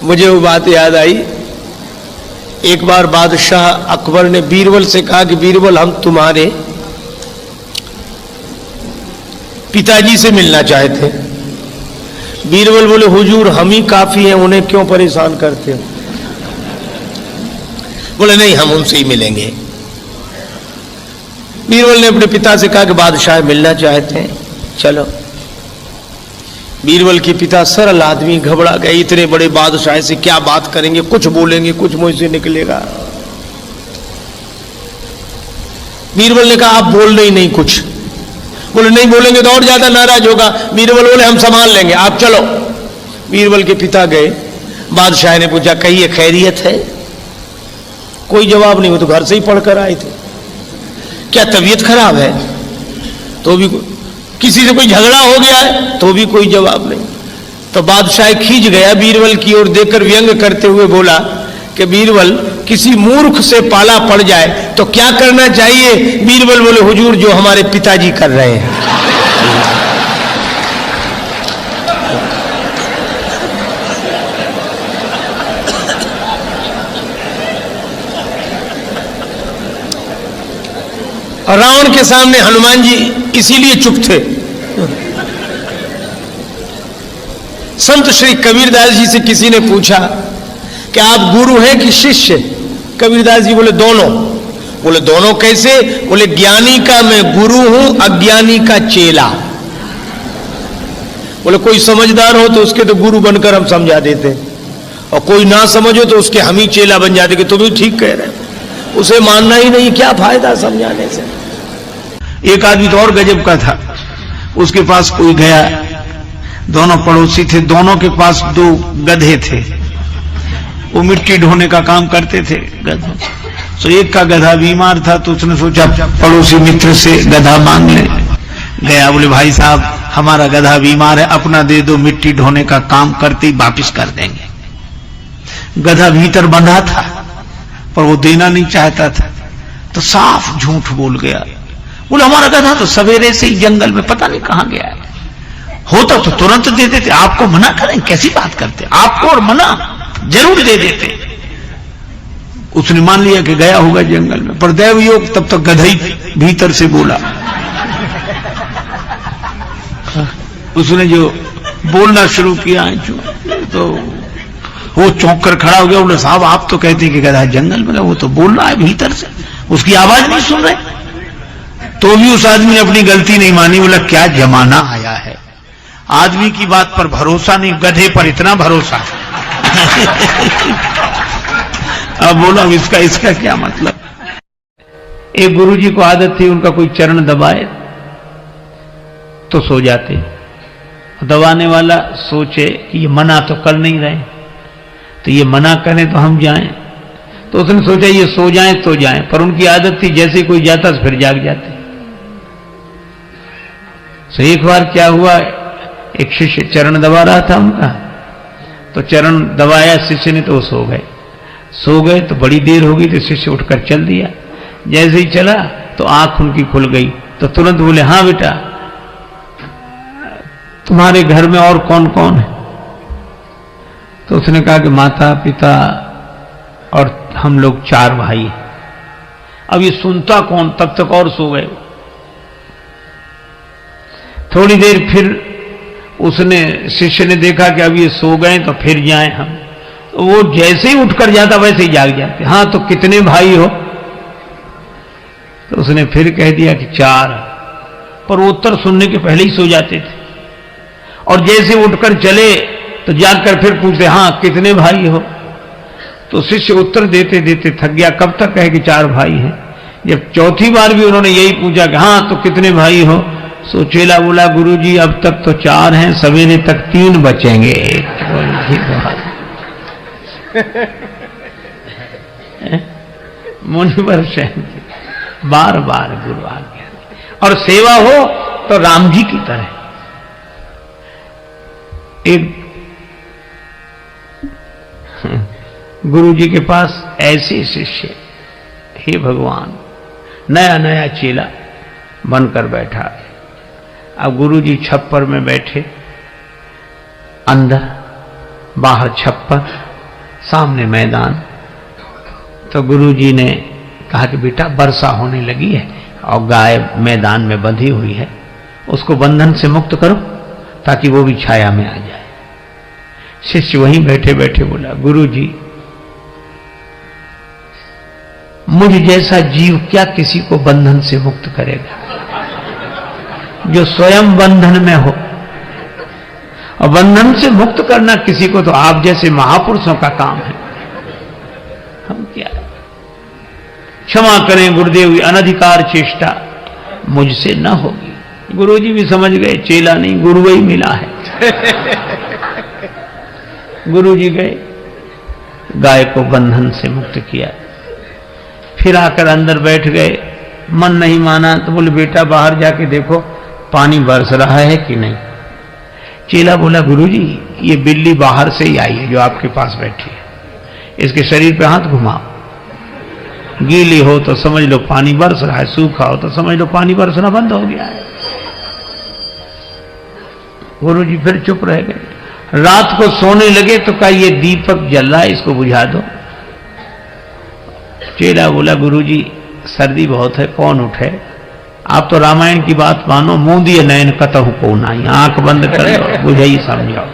मुझे वो बात याद आई। एक बार बादशाह अकबर ने बीरबल से कहा कि बीरबल, हम तुम्हारे पिताजी से मिलना चाहते। बीरबल बोले, हुजूर हम ही काफी हैं, उन्हें क्यों परेशान करते हो? बोले नहीं, हम उनसे ही मिलेंगे। बीरबल ने अपने पिता से कहा कि बादशाह मिलना चाहते हैं, चलो। बीरबल के पिता सरल आदमी घबरा गए, इतने बड़े बादशाह से क्या बात करेंगे, कुछ बोलेंगे, कुछ मुंह से निकलेगा। बीरबल ने कहा आप बोल ही नहीं कुछ। बोले नहीं बोलेंगे तो और ज्यादा नाराज होगा। बीरबल बोले हम संभाल लेंगे, आप चलो। बीरबल के पिता गए, बादशाह ने पूछा कहिए खैरियत है? कोई जवाब नहीं, वो तो घर से ही पढ़कर आए थे। क्या तबीयत खराब है? तो भी किसी से कोई झगड़ा हो गया है? तो भी कोई जवाब नहीं। तो बादशाह खींच गया बीरबल की ओर, देखकर व्यंग करते हुए बोला कि बीरबल, किसी मूर्ख से पाला पड़ जाए तो क्या करना चाहिए? बीरबल बोले, हुजूर जो हमारे पिताजी कर रहे हैं। और रावण के सामने हनुमान जी इसीलिए चुप थे। संत श्री कबीरदास जी से किसी ने पूछा कि आप गुरु हैं कि शिष्य? कबीरदास जी बोले दोनों। बोले दोनों कैसे? बोले ज्ञानी का मैं गुरु हूं, अज्ञानी का चेला। बोले कोई समझदार हो तो उसके तो गुरु बनकर हम समझा देते, और कोई ना समझो तो उसके हम ही चेला बन जाते कि तुम ही ठीक कह रहे हो, उसे मानना ही नहीं, क्या फायदा समझाने से। एक आदमी तो और गजब का था, उसके पास कोई गया, दोनों पड़ोसी थे, दोनों के पास दो गधे थे, वो मिट्टी ढोने का काम करते थे गधों। तो एक का गधा बीमार था, तो उसने सोचा पड़ोसी मित्र से गधा मांग ले। गया, बोले भाई साहब हमारा गधा बीमार है, अपना दे दो, मिट्टी ढोने का काम करते ही वापिस कर देंगे। गधा भीतर बंधा था पर वो देना नहीं चाहता था, तो साफ झूठ बोल गया। बोले हमारा गधा तो सवेरे से ही जंगल में पता नहीं कहां गया है, होता तो तुरंत दे देते, आपको मना करें? कैसी बात करते, आपको और मना जरूर दे देते। उसने मान लिया कि गया होगा जंगल में, पर दैव योग तब तक गधा ही भीतर से बोला। उसने जो बोलना शुरू किया तो वो चौंक कर खड़ा हो गया। बोले साहब आप तो कहते हैं कि गधा जंगल में, वो तो बोल रहा है भीतर से, उसकी आवाज नहीं सुन रहे। तो भी उस आदमी ने अपनी गलती नहीं मानी। बोला क्या जमाना आया है, आदमी की बात पर भरोसा नहीं, गधे पर इतना भरोसा। अब बोला इसका क्या मतलब। एक गुरुजी को आदत थी, उनका कोई चरण दबाए तो सो जाते। दबाने वाला सोचे कि ये मना तो कर नहीं रहे, तो ये मना करें तो हम जाएं, तो उसने सोचा ये सो जाएं तो जाएं, पर उनकी आदत थी जैसे कोई जाता तो फिर जाग जाते। तो एक बार क्या हुआ, एक शिष्य चरण दबा रहा था उनका, तो चरण दबाया शिष्य ने तो वो सो गए। तो बड़ी देर हो गई तो शिष्य उठकर चल दिया। जैसे ही चला तो आंख उनकी खुल गई, तो तुरंत बोले हाँ बेटा तुम्हारे घर में और कौन कौन है? तो उसने कहा कि माता पिता और हम लोग 4 भाई हैं। अब ये सुनता कौन, तब तक और सो गए। थोड़ी देर फिर उसने शिष्य ने देखा कि अब ये सो गए तो फिर जाएं हम, तो वो जैसे ही उठकर जाता वैसे ही जाग जाते। हाँ तो कितने भाई हो? तो उसने फिर कह दिया कि 4, पर वो उत्तर सुनने के पहले ही सो जाते थे। और जैसे उठकर चले तो जाकर फिर पूछते हाँ कितने भाई हो? तो शिष्य उत्तर देते देते थक गया, कब तक कहे कि 4 भाई हैं। जब चौथी बार भी उन्होंने यही पूछा कि हाँ तो कितने भाई हो, सो चेला बोला गुरुजी अब तक तो 4 हैं, सवेरे तक 3 बचेंगे। मुनिवर शांति, बार बार गुरु आज्ञा, और सेवा हो तो राम जी की तरह। एक गुरु जी के पास ऐसे शिष्य, हे भगवान, नया नया चेला बनकर बैठा। अब गुरु जी छप्पर में बैठे, अंदर बाहर छप्पर, सामने मैदान। तो गुरुजी ने कहा कि बेटा वर्षा होने लगी है और गाय मैदान में बंधी हुई है, उसको बंधन से मुक्त करो ताकि वो भी छाया में आ जाए। शिष्य वहीं बैठे बैठे बोला, गुरुजी मुझ जैसा जीव क्या किसी को बंधन से मुक्त करेगा, जो स्वयं बंधन में हो। और बंधन से मुक्त करना किसी को तो आप जैसे महापुरुषों का काम है, हम क्या। क्षमा करें गुरुदेव, अनधिकार चेष्टा मुझसे न होगी। गुरुजी भी समझ गए चेला नहीं गुरु ही मिला है। गुरुजी गए, गाय को बंधन से मुक्त किया, फिर आकर अंदर बैठ गए। मन नहीं माना तो बोले बेटा बाहर जाके देखो पानी बरस रहा है कि नहीं। चेला बोला गुरुजी ये बिल्ली बाहर से ही आई है जो आपके पास बैठी है, इसके शरीर पे हाथ घुमाओ, गीली हो तो समझ लो पानी बरस रहा है, सूखा हो तो समझ लो पानी बरसना बंद हो गया है। गुरुजी फिर चुप रह गए। रात को सोने लगे तो कहा ये दीपक जल रहा है इसको बुझा दो। चेला बोला गुरुजी सर्दी बहुत है कौन उठे, आप तो रामायण की बात मानो, मुंह दिए नयन कतहु को नाई, आंख बंद कर लो बुझाई समझाओ।